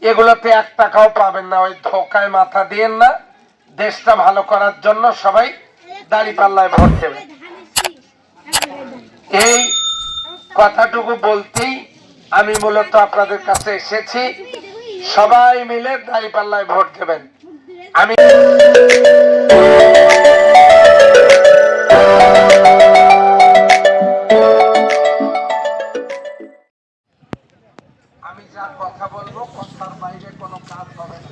এগুলোতে 1 টাকাও পাবেন না। ওই ধোকায় মাথা দিয়েন না। দেশটা ভালো করার জন্য সবাই দাঁড়িপাল্লায় ভোট দেবেন। এই কথাটুকু বলতেই আমি মূলত আপনাদের কাছে এসেছি। সবাই মিলে দাঁড়িপাল্লায় ভোট দেবেন। আমি যা কথা বলবো কথার বাইরে কোনো কাজ হবে না।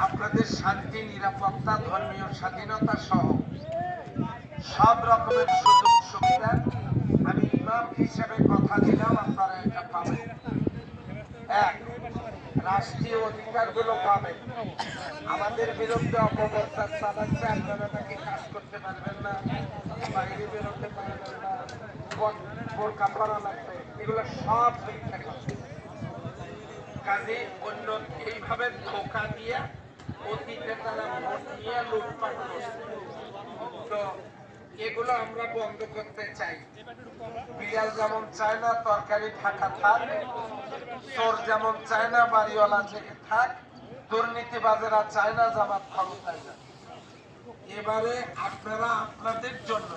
আপনাদের শান্তি, নিরাপত্তা, ধর্মীয় স্বাধীনতা সহ সব রকমের সুযোগ সুবিধা আমি ইমাম হিসেবে কথা দিলাম, আপনারা এটা পাবেন। এক, রাষ্ট্রীয় অধিকারগুলো পাবেন। আমাদের বিরুদ্ধে অপপ্রচার চালাচ্ছে, আপনারা নাকি কাজ করতে পারবেন না, বাইরে বেরোতে পারবেন না, বোরকা পরা লাগবে, এগুলো সব মিথ্যা কথা। কাজে অন্য এইভাবে ধোকা দিয়ে অতীতে তারা ভোট নিয়ে লুটপাট করছে। তো এগুলো আমরা বন্ধ করতে চাই। বিড়াল যেমন চায় না তরকারি ঢাকা থাক, চোর যেমন চায় না বাড়িওয়ালা জেগে থাক, দুর্নীতিবাজেরা চায় না জামাত ক্ষমতায় যাক। এবারে আপনারা আপনাদের জন্য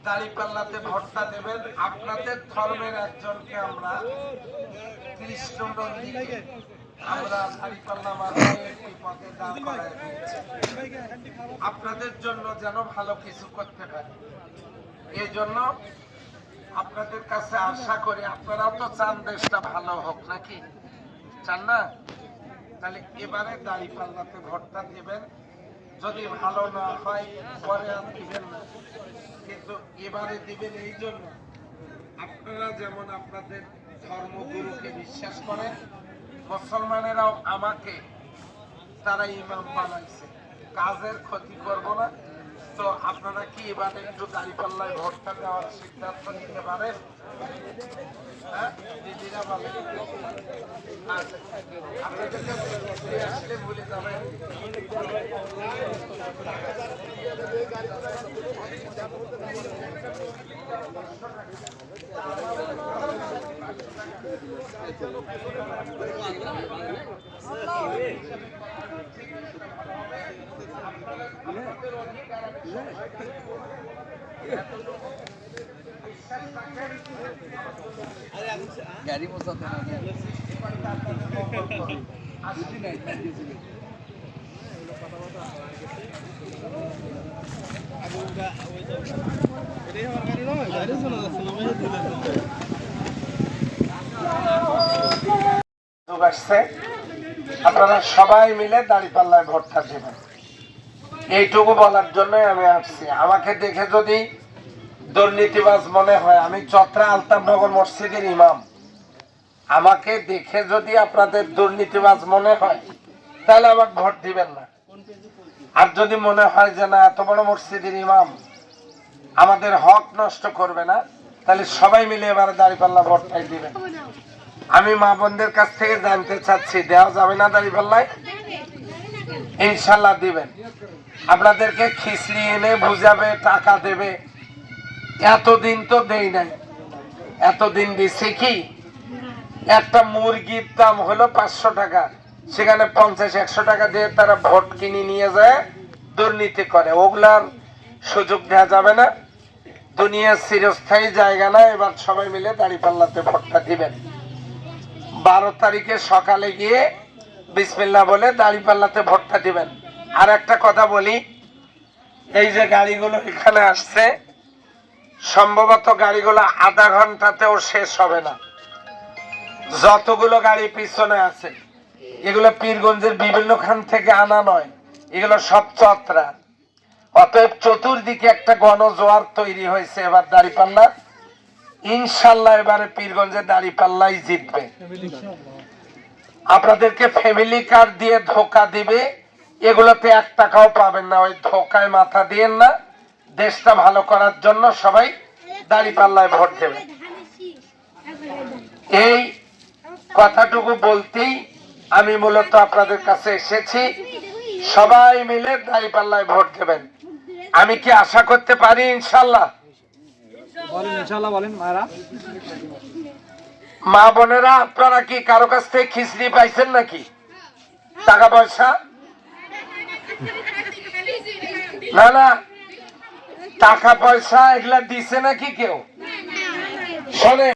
দাঁড়িপাল্লাতে ভোটটা দেবেন। আপনাদের ধর্মের একজনকে আমরা কৃষ্ণনন্দীকে আমরা দাঁড়িপাল্লা মাথায় একটি পদে দাঁড় করায় দিয়েছি, আপনাদের জন্য যেন ভালো কিছু করতে পারে। এই জন্য আপনাদের কাছে আশা করি, আপনারাও তো চান দেশটা ভালো হোক, নাকি চান না? তাহলে এবারে দাঁড়িপাল্লাতে ভোটটা দেবেন। যদি ভালো না হয় পরে আর দিবেন না, কিন্তু এবারে দিবেন এই জন্য আপনারা যেমন আপনাদের ধর্মগুরুকে বিশ্বাস করেন, মুসলমানেরাও আমাকে তারা ইমাম বানাইছে, কাজের ক্ষতি করব না। তো আপনারা কি এবারে একটু দাঁড়িপাল্লায় ভোটটা দেওয়ার সিদ্ধান্ত নিতে পারেন? হ্যাঁ, দিদিরা বলেন। আচ্ছা, আপনাদেরকে আসলে ভুলে যাবেন। গাড়ি পৌঁছাতে না আপনারা সবাই মিলে দাঁড়িপাল্লায় ভোটটা দেবেন, এইটুকু বলার জন্যই আমি আসছি। আমাকে দেখে যদি দুর্নীতিবাজ মনে হয়, আমি চত্রা আলতাফনগর মসজিদের ইমাম, আমাকে দেখে যদি আপনাদের দুর্নীতিবাজ মনে হয় তাহলে আমাকে ভোট দিবেন না। আর যদি মনে হয় যে না, এত বড় মসজিদের ইমাম আমাদের হক নষ্ট করবে না, তাহলে সবাই মিলে এবারে দাঁড়িপাল্লা ভোটটাই দিবেন। আমি মা বোনদের কাছ থেকে জানতে চাচ্ছি, দেওয়া যাবে না দাঁড়িপাল্লায়? ইনশাল্লাহ দিবেন। আপনাদেরকে খিচড়ি এনে বুঝাবে, টাকা দেবে, এতদিন তো দেই নাই। এতদিন দিচ্ছে কি, একটা মুরগির দাম হলো 500 টাকা, সেখানে 50-100 টাকা দিয়ে তারা ভোট কিনে নিয়ে যায়, দুর্নীতি করে। ওগুলার সুযোগ দেওয়া যাবে না। দুনিয়ার চিরস্থায়ী জায়গা না। এবার সবাই মিলে দাঁড়িপাল্লাতে ভোটটা দিবেন। 12 তারিখে সকালে গিয়ে বিসমিল্লাহ বলে দাঁড়িপাল্লাতে ভোটটা দিবেন। আর একটা কথা বলি, এই যে গাড়িগুলো এখানে আসছে, সম্ভবত গাড়িগুলো আধা ঘন্টাতেও শেষ হবে না। যতগুলো গাড়ি পিছনে আছে এগুলো পীরগঞ্জের বিভিন্ন খান থেকে আনা নয়, এগুলো সব চত্রা। অতএব চতুর্দিকে একটা গণজোয়ার তৈরি হয়েছে এবার দাঁড়িপাল্লা। ইনশাল্লাহ এবারে পীরগঞ্জের দাঁড়িপাল্লাই জিতবে। আপনাদেরকে ফ্যামিলি কার্ড দিয়ে ধোকা দিবে, এগুলোতে 1 টাকাও পাবেন না। ওই ধোকায় মাথা দিয়েন না। দেশটা ভালো করার জন্য সবাই দাঁড়িপাল্লায় ভোট দেবে। এই কথাটুকু বলতেই আমি মূলত আপনাদের কাছে এসেছি। সবাই মিলে দাঁড়িপাল্লায় ভোট দেবেন। আমি কি আশা করতে পারি ইনশাল্লাহ? বলেন ইনশাআল্লাহ, বলেন মায়েরা। মা বোনেরা, আপনারা কি কারো কাছ থেকে খিচড়ি পাইছেন নাকি? টাকা পয়সা? না না, টাকা পয়সা এগুলা দিছে নাকি কেউ? শোনে